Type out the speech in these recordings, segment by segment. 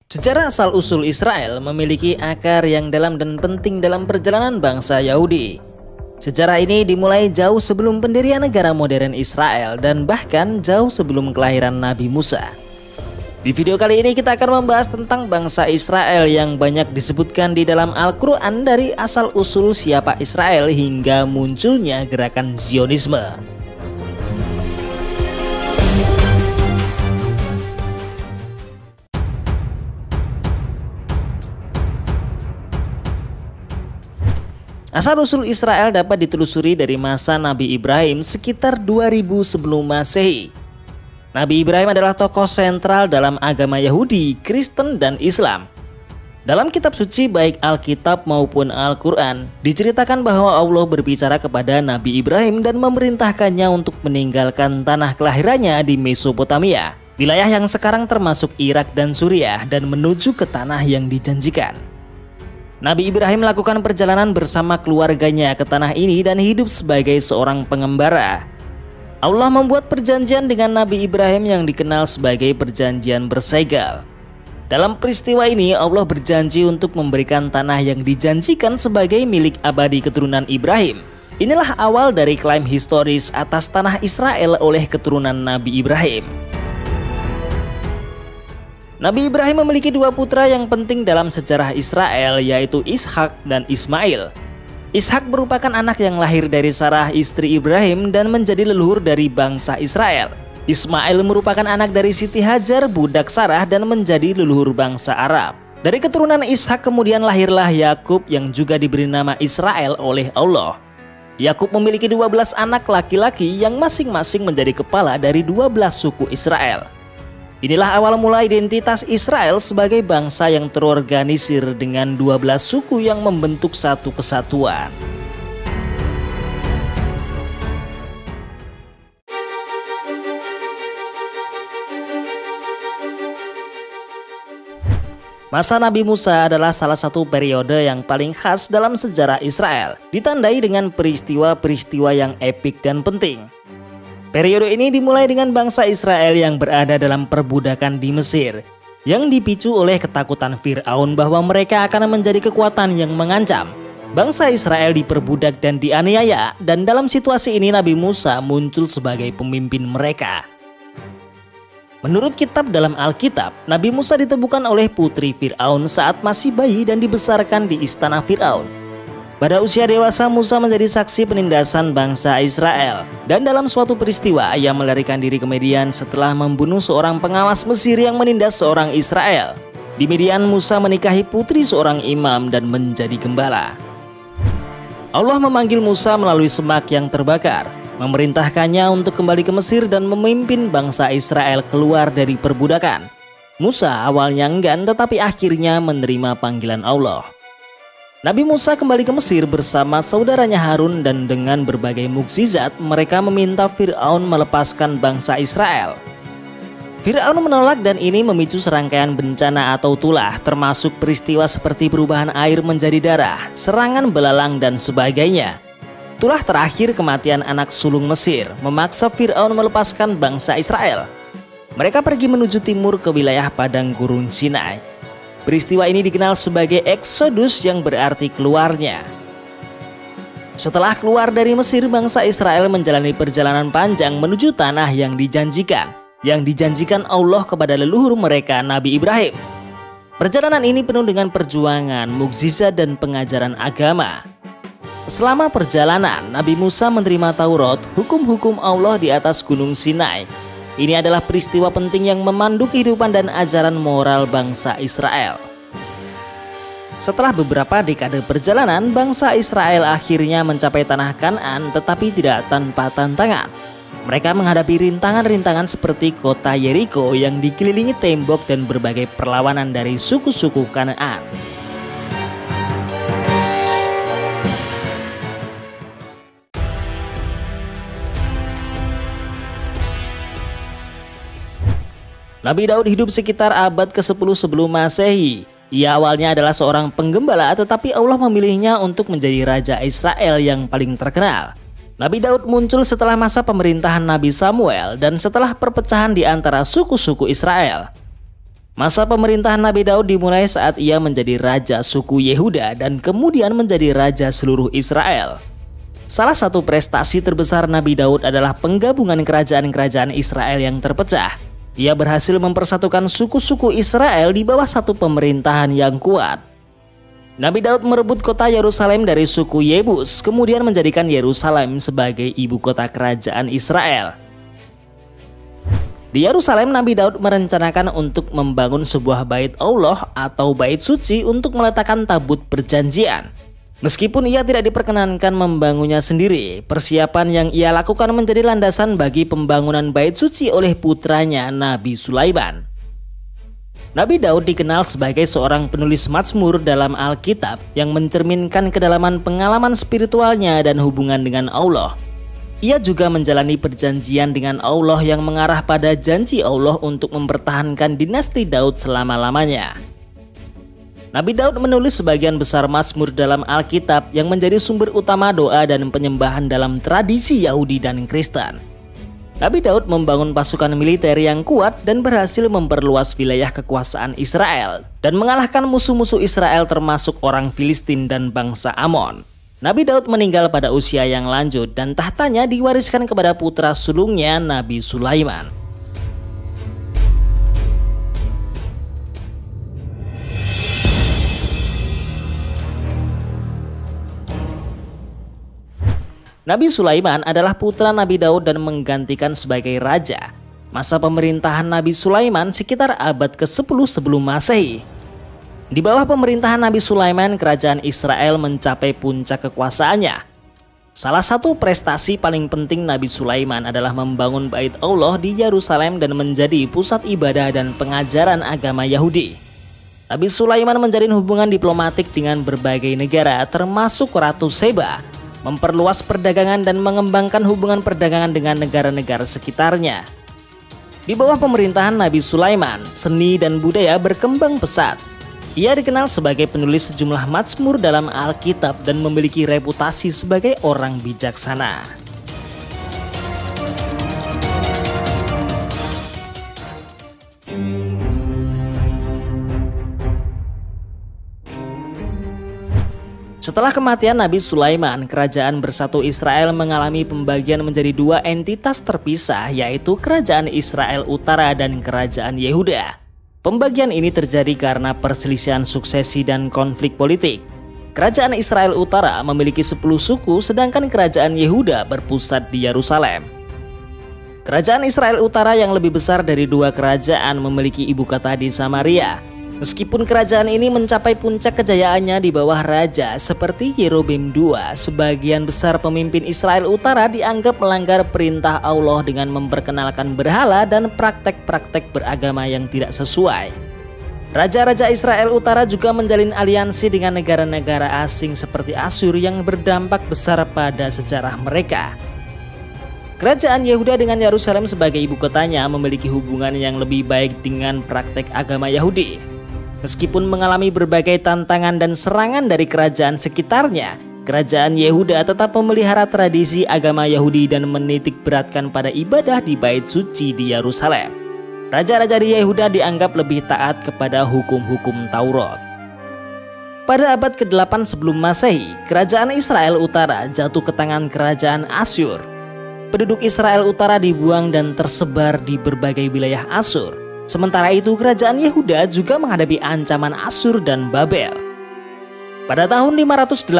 Sejarah asal-usul Israel memiliki akar yang dalam dan penting dalam perjalanan bangsa Yahudi. Sejarah ini dimulai jauh sebelum pendirian negara modern Israel dan bahkan jauh sebelum kelahiran Nabi Musa. Di video kali ini kita akan membahas tentang bangsa Israel yang banyak disebutkan di dalam Al-Quran, dari asal-usul siapa Israel hingga munculnya gerakan Zionisme. Asal-usul Israel dapat ditelusuri dari masa Nabi Ibrahim sekitar 2000 sebelum Masehi. Nabi Ibrahim adalah tokoh sentral dalam agama Yahudi, Kristen, dan Islam. Dalam kitab suci baik Alkitab maupun Al-Quran, diceritakan bahwa Allah berbicara kepada Nabi Ibrahim dan memerintahkannya untuk meninggalkan tanah kelahirannya di Mesopotamia, wilayah yang sekarang termasuk Irak dan Suriah, dan menuju ke tanah yang dijanjikan. Nabi Ibrahim melakukan perjalanan bersama keluarganya ke tanah ini dan hidup sebagai seorang pengembara. Allah membuat perjanjian dengan Nabi Ibrahim yang dikenal sebagai perjanjian bersegel. Dalam peristiwa ini Allah berjanji untuk memberikan tanah yang dijanjikan sebagai milik abadi keturunan Ibrahim. Inilah awal dari klaim historis atas tanah Israel oleh keturunan Nabi Ibrahim. Nabi Ibrahim memiliki dua putra yang penting dalam sejarah Israel, yaitu Ishak dan Ismail. Ishak merupakan anak yang lahir dari Sarah istri Ibrahim dan menjadi leluhur dari bangsa Israel. Ismail merupakan anak dari Siti Hajar, budak Sarah, dan menjadi leluhur bangsa Arab. Dari keturunan Ishak kemudian lahirlah Yakub yang juga diberi nama Israel oleh Allah. Yakub memiliki 12 anak laki-laki yang masing-masing menjadi kepala dari 12 suku Israel. Inilah awal mula identitas Israel sebagai bangsa yang terorganisir dengan 12 suku yang membentuk satu kesatuan. Masa Nabi Musa adalah salah satu periode yang paling khas dalam sejarah Israel, ditandai dengan peristiwa-peristiwa yang epik dan penting. Periode ini dimulai dengan bangsa Israel yang berada dalam perbudakan di Mesir, yang dipicu oleh ketakutan Fir'aun bahwa mereka akan menjadi kekuatan yang mengancam. Bangsa Israel diperbudak dan dianiaya, dan dalam situasi ini Nabi Musa muncul sebagai pemimpin mereka. Menurut kitab dalam Alkitab, Nabi Musa ditemukan oleh putri Fir'aun saat masih bayi dan dibesarkan di istana Fir'aun. Pada usia dewasa, Musa menjadi saksi penindasan bangsa Israel. Dan dalam suatu peristiwa, ia melarikan diri ke Midian setelah membunuh seorang pengawas Mesir yang menindas seorang Israel. Di Midian, Musa menikahi putri seorang imam dan menjadi gembala. Allah memanggil Musa melalui semak yang terbakar, memerintahkannya untuk kembali ke Mesir dan memimpin bangsa Israel keluar dari perbudakan. Musa awalnya enggan, tetapi akhirnya menerima panggilan Allah. Nabi Musa kembali ke Mesir bersama saudaranya Harun, dan dengan berbagai mukjizat mereka meminta Fir'aun melepaskan bangsa Israel. Fir'aun menolak dan ini memicu serangkaian bencana atau tulah, termasuk peristiwa seperti perubahan air menjadi darah, serangan belalang, dan sebagainya. Tulah terakhir kematian anak sulung Mesir memaksa Fir'aun melepaskan bangsa Israel. Mereka pergi menuju timur ke wilayah padang gurun Sinai. Peristiwa ini dikenal sebagai Eksodus yang berarti keluarnya. Setelah keluar dari Mesir, bangsa Israel menjalani perjalanan panjang menuju tanah yang dijanjikan Allah kepada leluhur mereka Nabi Ibrahim. Perjalanan ini penuh dengan perjuangan, mukjizat, dan pengajaran agama. Selama perjalanan, Nabi Musa menerima Taurat, hukum-hukum Allah di atas gunung Sinai. Ini adalah peristiwa penting yang memandu kehidupan dan ajaran moral bangsa Israel. Setelah beberapa dekade perjalanan, bangsa Israel akhirnya mencapai tanah Kanaan, tetapi tidak tanpa tantangan. Mereka menghadapi rintangan-rintangan seperti kota Yeriko yang dikelilingi tembok dan berbagai perlawanan dari suku-suku Kanaan. Nabi Daud hidup sekitar abad ke-10 sebelum Masehi. Ia awalnya adalah seorang penggembala, tetapi Allah memilihnya untuk menjadi raja Israel yang paling terkenal. Nabi Daud muncul setelah masa pemerintahan Nabi Samuel dan setelah perpecahan di antara suku-suku Israel. Masa pemerintahan Nabi Daud dimulai saat ia menjadi raja suku Yehuda dan kemudian menjadi raja seluruh Israel. Salah satu prestasi terbesar Nabi Daud adalah penggabungan kerajaan-kerajaan Israel yang terpecah. Ia berhasil mempersatukan suku-suku Israel di bawah satu pemerintahan yang kuat. Nabi Daud merebut kota Yerusalem dari suku Yebus, kemudian menjadikan Yerusalem sebagai ibu kota kerajaan Israel. Di Yerusalem, Nabi Daud merencanakan untuk membangun sebuah bait Allah atau bait suci untuk meletakkan tabut perjanjian. Meskipun ia tidak diperkenankan membangunnya sendiri, persiapan yang ia lakukan menjadi landasan bagi pembangunan bait suci oleh putranya Nabi Sulaiman. Nabi Daud dikenal sebagai seorang penulis Mazmur dalam Alkitab yang mencerminkan kedalaman pengalaman spiritualnya dan hubungan dengan Allah. Ia juga menjalani perjanjian dengan Allah yang mengarah pada janji Allah untuk mempertahankan dinasti Daud selama-lamanya. Nabi Daud menulis sebagian besar Mazmur dalam Alkitab yang menjadi sumber utama doa dan penyembahan dalam tradisi Yahudi dan Kristen. Nabi Daud membangun pasukan militer yang kuat dan berhasil memperluas wilayah kekuasaan Israel dan mengalahkan musuh-musuh Israel termasuk orang Filistin dan bangsa Amon. Nabi Daud meninggal pada usia yang lanjut dan tahtanya diwariskan kepada putra sulungnya Nabi Sulaiman. Nabi Sulaiman adalah putra Nabi Daud dan menggantikan sebagai raja. Masa pemerintahan Nabi Sulaiman sekitar abad ke-10 sebelum Masehi. Di bawah pemerintahan Nabi Sulaiman, kerajaan Israel mencapai puncak kekuasaannya. Salah satu prestasi paling penting Nabi Sulaiman adalah membangun bait Allah di Yerusalem dan menjadi pusat ibadah dan pengajaran agama Yahudi. Nabi Sulaiman menjalin hubungan diplomatik dengan berbagai negara termasuk Ratu Seba, memperluas perdagangan dan mengembangkan hubungan perdagangan dengan negara-negara sekitarnya. Di bawah pemerintahan Nabi Sulaiman, seni dan budaya berkembang pesat. Ia dikenal sebagai penulis sejumlah Mazmur dalam Alkitab dan memiliki reputasi sebagai orang bijaksana. Setelah kematian Nabi Sulaiman, kerajaan bersatu Israel mengalami pembagian menjadi dua entitas terpisah, yaitu Kerajaan Israel Utara dan Kerajaan Yehuda. Pembagian ini terjadi karena perselisihan suksesi dan konflik politik. Kerajaan Israel Utara memiliki 10 suku, sedangkan Kerajaan Yehuda berpusat di Yerusalem. Kerajaan Israel Utara yang lebih besar dari dua kerajaan memiliki ibu kota di Samaria. Meskipun kerajaan ini mencapai puncak kejayaannya di bawah raja seperti Yerobeam II, sebagian besar pemimpin Israel Utara dianggap melanggar perintah Allah dengan memperkenalkan berhala dan praktek-praktek beragama yang tidak sesuai. Raja-raja Israel Utara juga menjalin aliansi dengan negara-negara asing seperti Asyur yang berdampak besar pada sejarah mereka. Kerajaan Yehuda dengan Yerusalem sebagai ibu kotanya memiliki hubungan yang lebih baik dengan praktek agama Yahudi. Meskipun mengalami berbagai tantangan dan serangan dari kerajaan sekitarnya, kerajaan Yehuda tetap memelihara tradisi agama Yahudi dan menitik beratkan pada ibadah di bait suci di Yerusalem. Raja-raja di Yehuda dianggap lebih taat kepada hukum-hukum Taurat. Pada abad ke-8 sebelum Masehi, kerajaan Israel Utara jatuh ke tangan kerajaan Asyur. Penduduk Israel Utara dibuang dan tersebar di berbagai wilayah Asyur. Sementara itu, kerajaan Yehuda juga menghadapi ancaman Asyur dan Babel. Pada tahun 586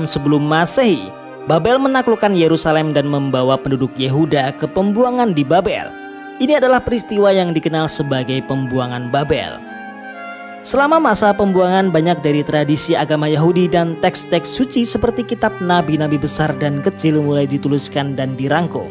sebelum Masehi, Babel menaklukkan Yerusalem dan membawa penduduk Yehuda ke pembuangan di Babel. Ini adalah peristiwa yang dikenal sebagai pembuangan Babel. Selama masa pembuangan, banyak dari tradisi agama Yahudi dan teks-teks suci seperti kitab nabi-nabi besar dan kecil mulai dituliskan dan dirangkum.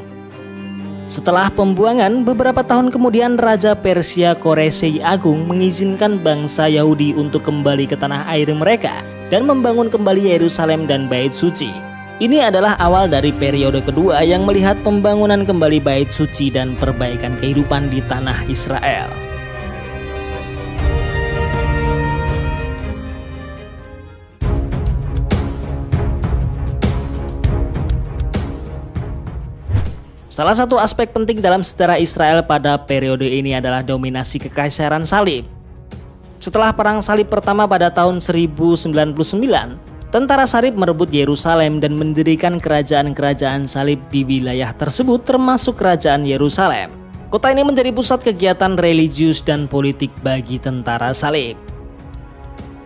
Setelah pembuangan, beberapa tahun kemudian Raja Persia Koresei Agung mengizinkan bangsa Yahudi untuk kembali ke tanah air mereka dan membangun kembali Yerusalem dan Bait Suci. Ini adalah awal dari periode kedua yang melihat pembangunan kembali Bait Suci dan perbaikan kehidupan di tanah Israel. Salah satu aspek penting dalam sejarah Israel pada periode ini adalah dominasi kekaisaran salib. Setelah perang salib pertama pada tahun 1099, tentara salib merebut Yerusalem dan mendirikan kerajaan-kerajaan salib di wilayah tersebut termasuk kerajaan Yerusalem. Kota ini menjadi pusat kegiatan religius dan politik bagi tentara salib.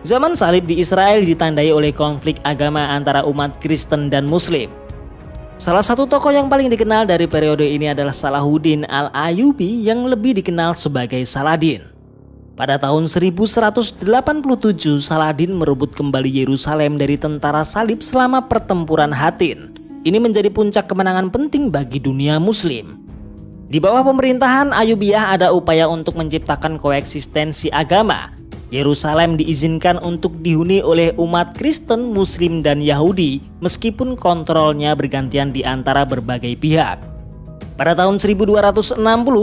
Zaman salib di Israel ditandai oleh konflik agama antara umat Kristen dan Muslim. Salah satu tokoh yang paling dikenal dari periode ini adalah Salahuddin Al-Ayyubi yang lebih dikenal sebagai Saladin. Pada tahun 1187, Saladin merebut kembali Yerusalem dari tentara salib selama pertempuran Hattin. Ini menjadi puncak kemenangan penting bagi dunia Muslim. Di bawah pemerintahan Ayyubiyah ada upaya untuk menciptakan koeksistensi agama. Yerusalem diizinkan untuk dihuni oleh umat Kristen, Muslim, dan Yahudi meskipun kontrolnya bergantian di antara berbagai pihak. Pada tahun 1260,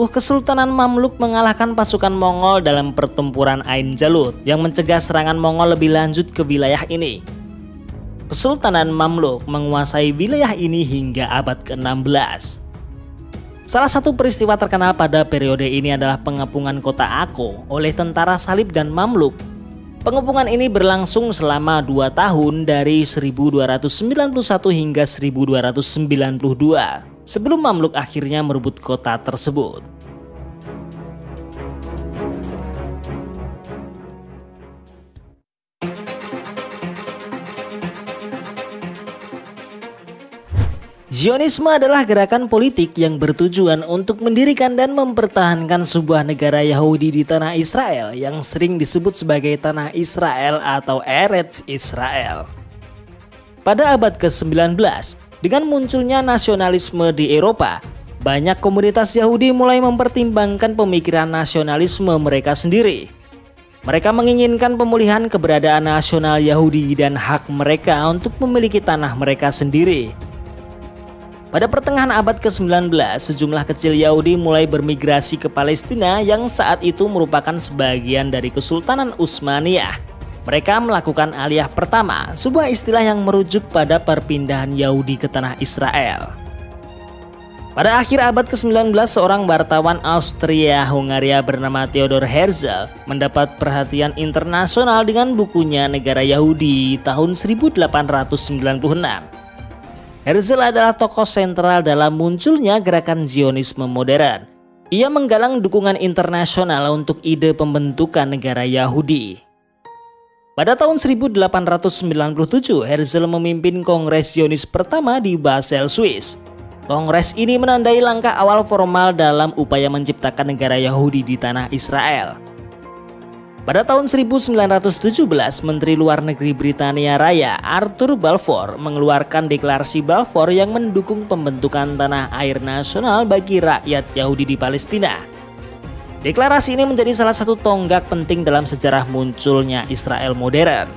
Kesultanan Mamluk mengalahkan pasukan Mongol dalam pertempuran Ain Jalut yang mencegah serangan Mongol lebih lanjut ke wilayah ini. Kesultanan Mamluk menguasai wilayah ini hingga abad ke-16. Salah satu peristiwa terkenal pada periode ini adalah pengepungan kota Akko oleh tentara salib dan Mamluk. Pengepungan ini berlangsung selama 2 tahun dari 1291 hingga 1292 sebelum Mamluk akhirnya merebut kota tersebut. Zionisme adalah gerakan politik yang bertujuan untuk mendirikan dan mempertahankan sebuah negara Yahudi di tanah Israel yang sering disebut sebagai tanah Israel atau Eretz Israel. Pada abad ke-19, dengan munculnya nasionalisme di Eropa, banyak komunitas Yahudi mulai mempertimbangkan pemikiran nasionalisme mereka sendiri. Mereka menginginkan pemulihan keberadaan nasional Yahudi dan hak mereka untuk memiliki tanah mereka sendiri. Pada pertengahan abad ke-19, sejumlah kecil Yahudi mulai bermigrasi ke Palestina yang saat itu merupakan sebagian dari Kesultanan Utsmaniyah. Mereka melakukan aliyah pertama, sebuah istilah yang merujuk pada perpindahan Yahudi ke tanah Israel. Pada akhir abad ke-19, seorang wartawan Austria-Hungaria bernama Theodor Herzl mendapat perhatian internasional dengan bukunya Negara Yahudi tahun 1896. Herzl adalah tokoh sentral dalam munculnya gerakan Zionisme modern. Ia menggalang dukungan internasional untuk ide pembentukan negara Yahudi. Pada tahun 1897, Herzl memimpin Kongres Zionis pertama di Basel, Swiss. Kongres ini menandai langkah awal formal dalam upaya menciptakan negara Yahudi di tanah Israel. Pada tahun 1917, Menteri Luar Negeri Britania Raya Arthur Balfour mengeluarkan deklarasi Balfour yang mendukung pembentukan tanah air nasional bagi rakyat Yahudi di Palestina. Deklarasi ini menjadi salah satu tonggak penting dalam sejarah munculnya Israel modern.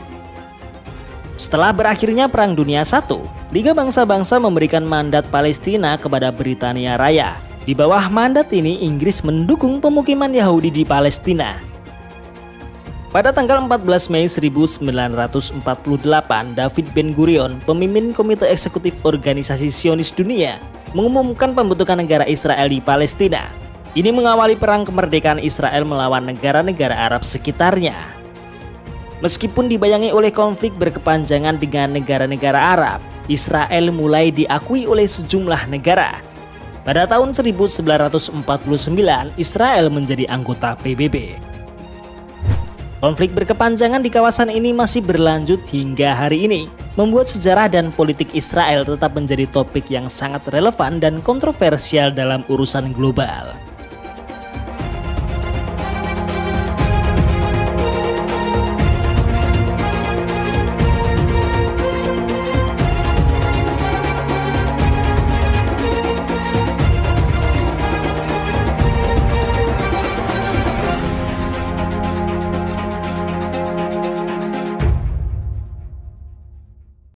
Setelah berakhirnya Perang Dunia I, Liga Bangsa-Bangsa memberikan mandat Palestina kepada Britania Raya. Di bawah mandat ini, Inggris mendukung pemukiman Yahudi di Palestina. Pada tanggal 14 Mei 1948, David Ben-Gurion, pemimpin Komite Eksekutif Organisasi Zionis Dunia, mengumumkan pembentukan negara Israel di Palestina. Ini mengawali perang kemerdekaan Israel melawan negara-negara Arab sekitarnya. Meskipun dibayangi oleh konflik berkepanjangan dengan negara-negara Arab, Israel mulai diakui oleh sejumlah negara. Pada tahun 1949, Israel menjadi anggota PBB. Konflik berkepanjangan di kawasan ini masih berlanjut hingga hari ini, membuat sejarah dan politik Israel tetap menjadi topik yang sangat relevan dan kontroversial dalam urusan global.